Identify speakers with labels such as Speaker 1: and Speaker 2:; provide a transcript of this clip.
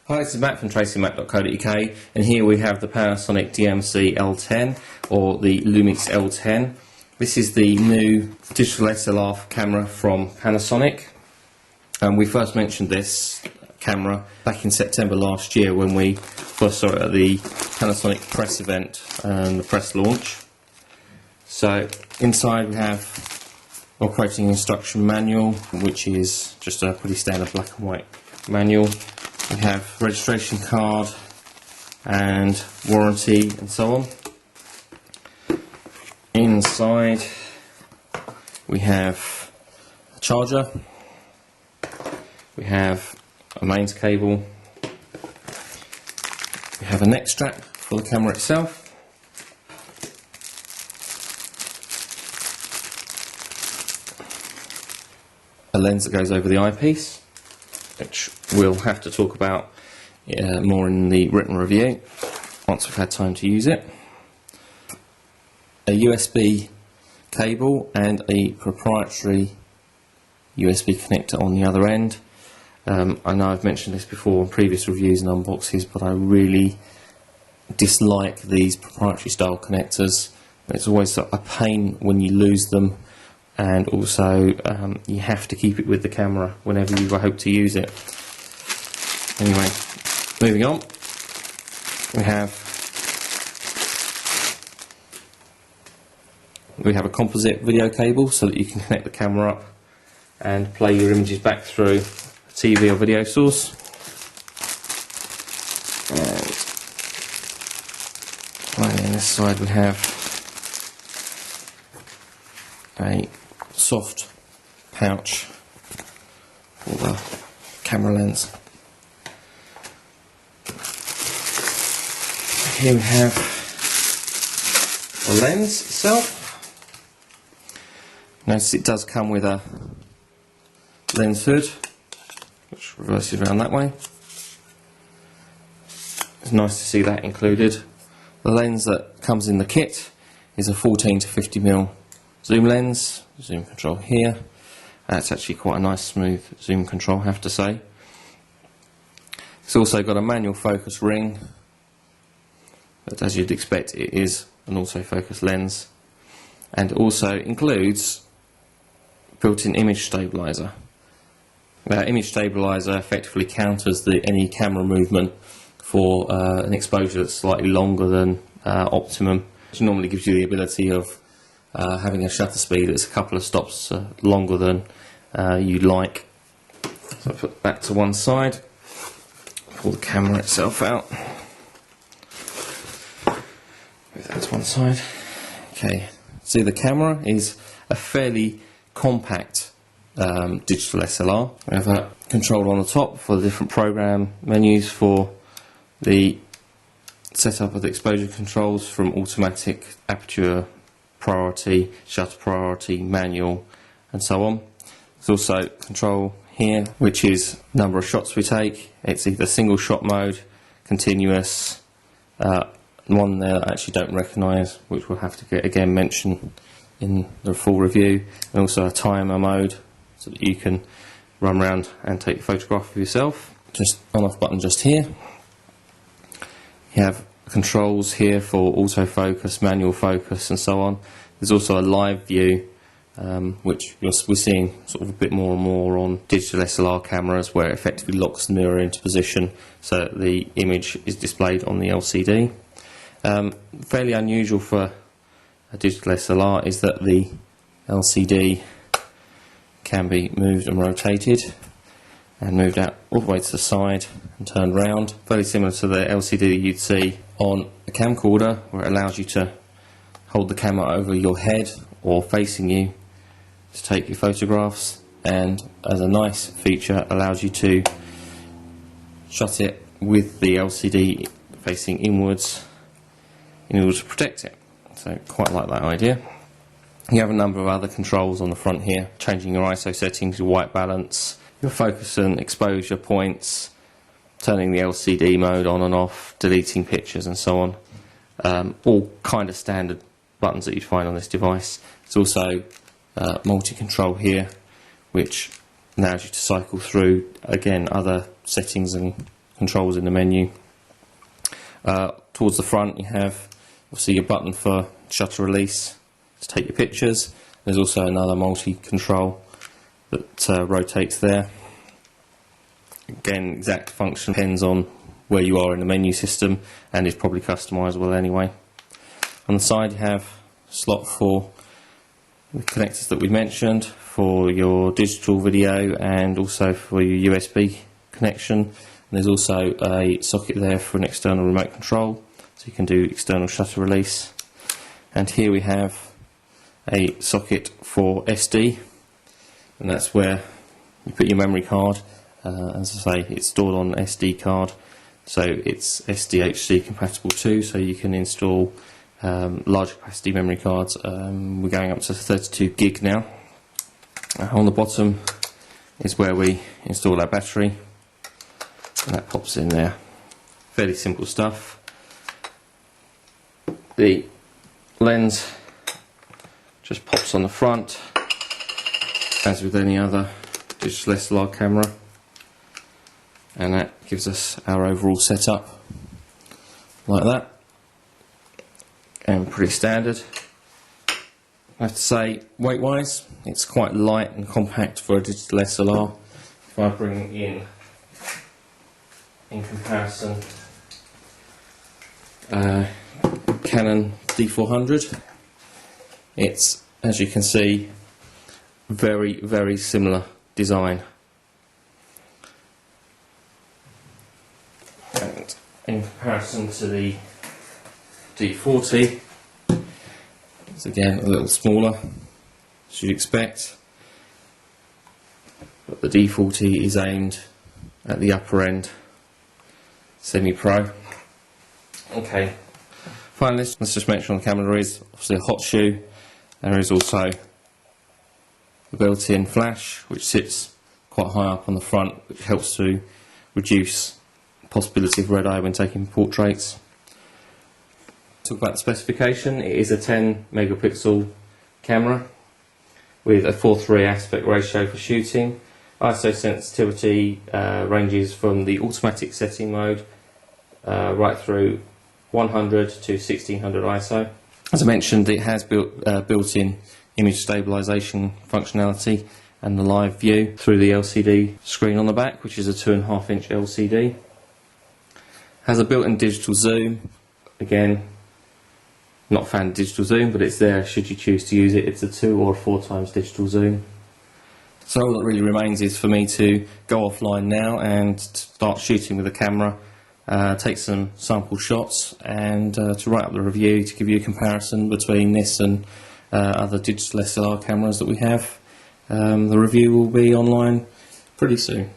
Speaker 1: Hi, this is Matt from tracymac.co.uk, and here we have the Panasonic DMC-L10 or the Lumix L10. This is the new digital SLR camera from Panasonic. We first mentioned this camera back in September last year when we first saw it at the Panasonic press event and the press launch. So inside we have operating instruction manual, which is just a pretty standard black and white manual. We have registration card and warranty and so on. Inside we have a charger, we have a mains cable, we have a neck strap for the camera itself, a lens that goes over the eyepiece, which we'll have to talk about more in the written review once we've had time to use it. A USB cable and a proprietary USB connector on the other end. I know I've mentioned this before in previous reviews and unboxes, but I really dislike these proprietary style connectors. It's always a pain when you lose them, and also you have to keep it with the camera whenever you hope to use it. Anyway, moving on, we have a composite video cable so that you can connect the camera up and play your images back through a TV or video source. And finally on this side we have a soft pouch for the camera lens. Here we have the lens itself. Notice it does come with a lens hood which reverses around that way. It's nice to see that included. The lens that comes in the kit is a 14 to 50mm zoom lens, zoom control here. That's actually quite a nice smooth zoom control, I have to say. It's also got a manual focus ring, but as you'd expect it is an autofocus lens, and also includes built-in image stabilizer. That image stabilizer effectively counters any camera movement for an exposure that's slightly longer than optimum, which normally gives you the ability of having a shutter speed that's a couple of stops longer than you'd like. So I'll put that to one side, pull the camera itself out, move that to one side. Okay, so the camera is a fairly compact digital SLR. We have a controller on the top for the different program menus for the setup of the exposure controls, from automatic, aperture priority, shutter priority, manual, and so on. There's also control here, which is number of shots we take. It's either single shot mode, continuous, one there that I actually don't recognise, which we'll have to get again mentioned in the full review, and also a timer mode so that you can run around and take a photograph of yourself. Just on off button just here. You have controls here for autofocus, manual focus, and so on. There's also a live view, which we're seeing sort of a bit more and more on digital SLR cameras, where it effectively locks the mirror into position so that the image is displayed on the LCD. Fairly unusual for a digital SLR is that the LCD can be moved and rotated and moved out all the way to the side and turned round. Very similar to the LCD you'd see on a camcorder, where it allows you to hold the camera over your head or facing you to take your photographs, and as a nice feature allows you to shut it with the LCD facing inwards in order to protect it. So quite like that idea. You have a number of other controls on the front here, changing your ISO settings, your white balance, your focus and exposure points, turning the LCD mode on and off, deleting pictures, and so on. All kind of standard buttons that you'd find on this device. There's also multi-control here, which allows you to cycle through, again, other settings and controls in the menu. Towards the front you have obviously your button for shutter release to take your pictures. There's also another multi-control that rotates there. Again, exact function depends on where you are in the menu system and is probably customizable anyway. On the side you have a slot for the connectors that we mentioned for your digital video and also for your USB connection. And there's also a socket there for an external remote control, so you can do external shutter release. And here we have a socket for SD, and that's where you put your memory card. As I say, it's stored on an SD card, so it's SDHC compatible too, so you can install large capacity memory cards. We're going up to 32 gig now. On the bottom is where we install our battery, and that pops in there. Fairly simple stuff. The lens just pops on the front, as with any other digital SLR camera, and that gives us our overall setup like that, and pretty standard. I have to say, weight wise it's quite light and compact for a digital SLR. If I bring in comparison Canon D400, it's, as you can see, very similar design. And in comparison to the D40, it's again a little smaller, as you'd expect, but the D40 is aimed at the upper end, semi-pro. Okay, finally, let's just mention on the camera there is obviously a hot shoe. There is also a built-in flash which sits quite high up on the front, which helps to reduce the possibility of red eye when taking portraits. Talk about the specification. It is a 10 megapixel camera with a 4:3 aspect ratio for shooting. ISO sensitivity ranges from the automatic setting mode right through 100 to 1600 ISO. As I mentioned, it has built-in image stabilization functionality and the live view through the LCD screen on the back, which is a 2.5 inch LCD. Has a built-in digital zoom. Again, not a fan of digital zoom, but it's there should you choose to use it. It's a 2 or 4 times digital zoom. So all that really remains is for me to go offline now and start shooting with the camera, take some sample shots, and to write up the review to give you a comparison between this and other digital SLR cameras that we have. The review will be online pretty soon.